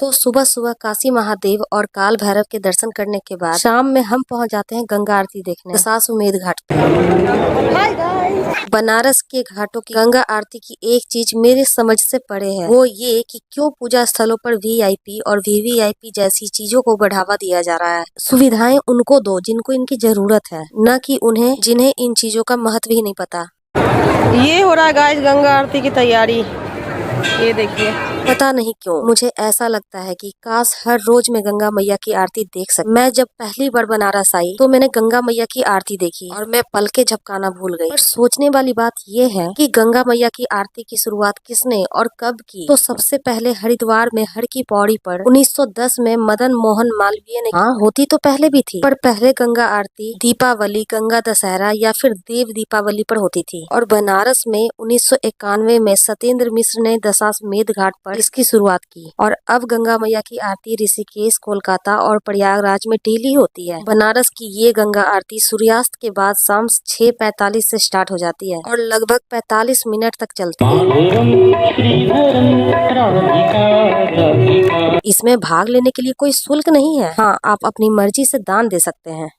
तो सुबह सुबह काशी महादेव और काल भैरव के दर्शन करने के बाद शाम में हम पहुंच जाते हैं गंगा आरती देखने दशाश्वमेध घाट पर। बनारस के घाटों की गंगा आरती की एक चीज मेरे समझ से परे है, वो ये कि क्यों पूजा स्थलों पर वीआईपी और वीवीआईपी जैसी चीजों को बढ़ावा दिया जा रहा है। सुविधाएं उनको दो जिनको इनकी जरूरत है, न कि उन्हें जिन्हें इन चीजों का महत्व ही नहीं पता। ये हो रहा है गाइस गंगा आरती की तैयारी, ये देखिए। पता नहीं क्यों मुझे ऐसा लगता है कि काश हर रोज मैं गंगा मैया की आरती देख सकती। मैं जब पहली बार बनारस आई तो मैंने गंगा मैया की आरती देखी और मैं पलके झपकाना भूल गई। पर सोचने वाली बात ये है कि गंगा मैया की आरती की शुरुआत किसने और कब की। तो सबसे पहले हरिद्वार में हर की पौड़ी पर 1910 में मदन मोहन मालवीय ने। हाँ, होती तो पहले भी थी, पर पहले गंगा आरती दीपावली, गंगा दशहरा या फिर देव दीपावली पर होती थी। और बनारस में 1991 में सत्येंद्र मिश्र ने दशाश्वमेध घाट पर इसकी शुरुआत की। और अब गंगा मैया की आरती ऋषिकेश, कोलकाता और प्रयागराज में डेली होती है। बनारस की ये गंगा आरती सूर्यास्त के बाद शाम 6:45 से स्टार्ट हो जाती है और लगभग 45 मिनट तक चलती है। इसमें भाग लेने के लिए कोई शुल्क नहीं है। हाँ, आप अपनी मर्जी से दान दे सकते हैं।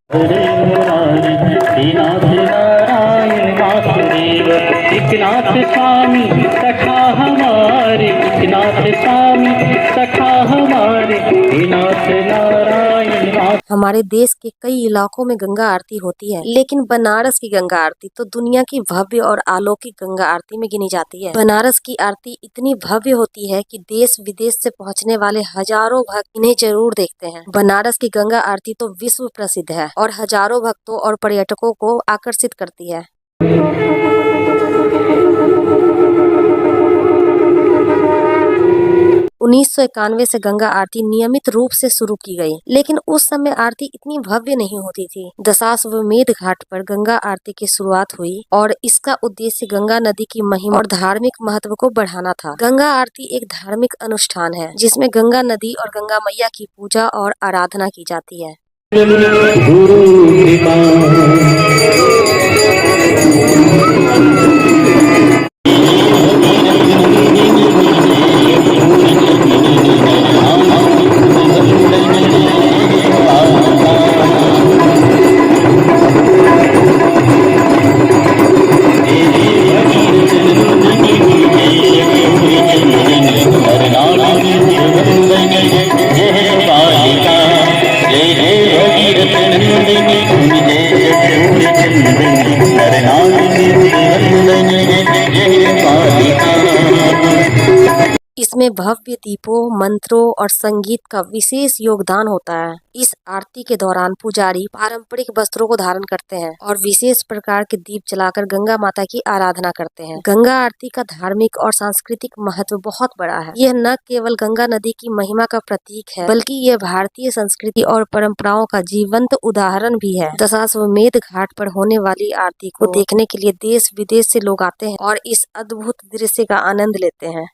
हमारे देश के कई इलाकों में गंगा आरती होती है, लेकिन बनारस की गंगा आरती तो दुनिया की भव्य और अलौकिक गंगा आरती में गिनी जाती है। बनारस की आरती इतनी भव्य होती है कि देश विदेश से पहुंचने वाले हजारों भक्त इन्हें जरूर देखते हैं। बनारस की गंगा आरती तो विश्व प्रसिद्ध है और हजारों भक्तों और पर्यटकों को आकर्षित करती है। 1991 से गंगा आरती नियमित रूप से शुरू की गई, लेकिन उस समय आरती इतनी भव्य नहीं होती थी। दशाश्वमेध घाट पर गंगा आरती की शुरुआत हुई और इसका उद्देश्य गंगा नदी की महिमा और धार्मिक महत्व को बढ़ाना था। गंगा आरती एक धार्मिक अनुष्ठान है जिसमें गंगा नदी और गंगा मैया की पूजा और आराधना की जाती है। इसमें भव्य दीपों, मंत्रों और संगीत का विशेष योगदान होता है। इस आरती के दौरान पुजारी पारंपरिक वस्त्रों को धारण करते हैं और विशेष प्रकार के दीप जलाकर गंगा माता की आराधना करते हैं। गंगा आरती का धार्मिक और सांस्कृतिक महत्व बहुत बड़ा है। यह न केवल गंगा नदी की महिमा का प्रतीक है, बल्कि यह भारतीय संस्कृति और परंपराओं का जीवंत उदाहरण भी है। दशाश्वमेध घाट पर होने वाली आरती को देखने के लिए देश विदेश से लोग आते हैं और इस अद्भुत दृश्य का आनंद लेते हैं।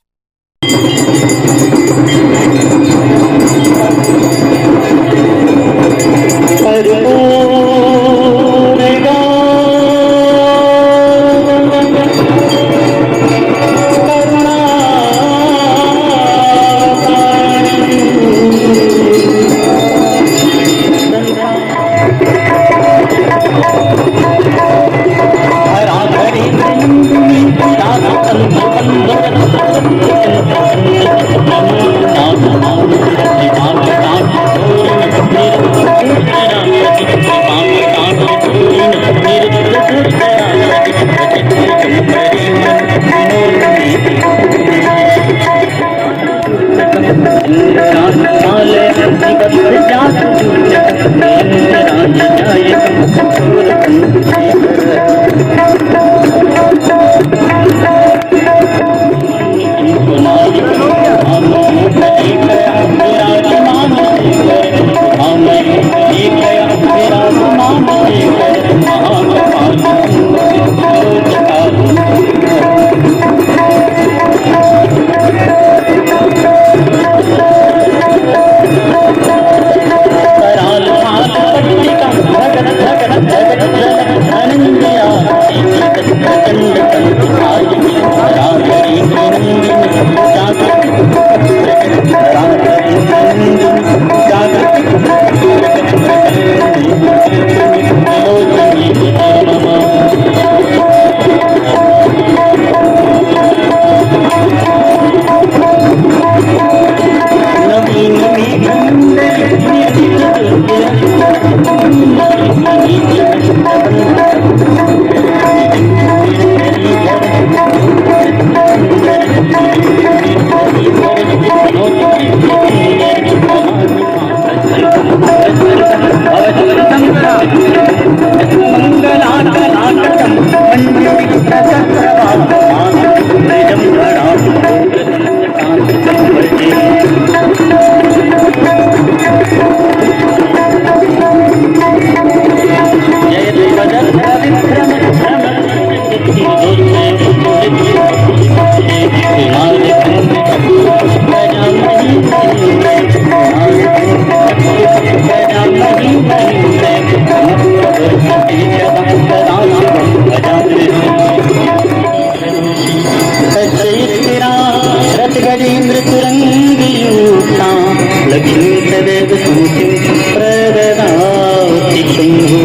लक्ष्मी सदैव समुचित प्रददाति शंभु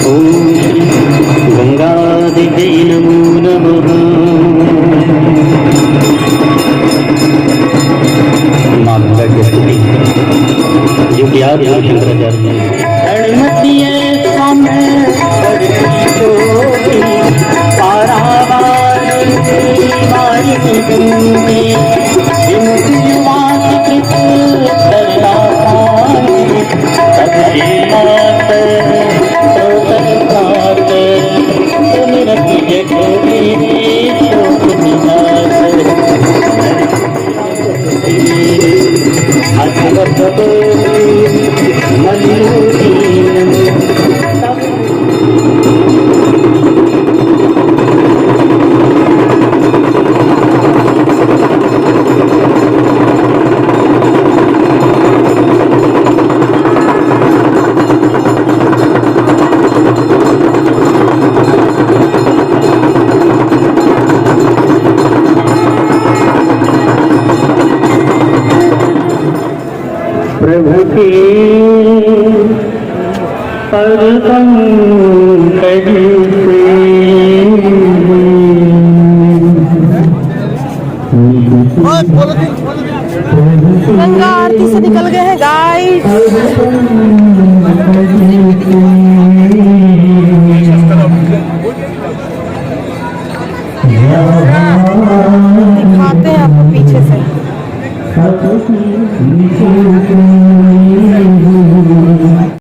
ओम श्री गंगादिव्यै नमो नमः मार्गदर्शक स्तुति जो कि आप शंकराचार्य रणमतीय साम्य पारावार मारी गंगे विमुक्ति वासिकृत सरला सबसे मात प्रोतकात सुमिरति जगोरी शोक विनाश अथवतो मल्लुदीन प्रभु के परम करी से गंगा आरती से निकल गए हैं गाइस। दिखाते हैं आपको पीछे से।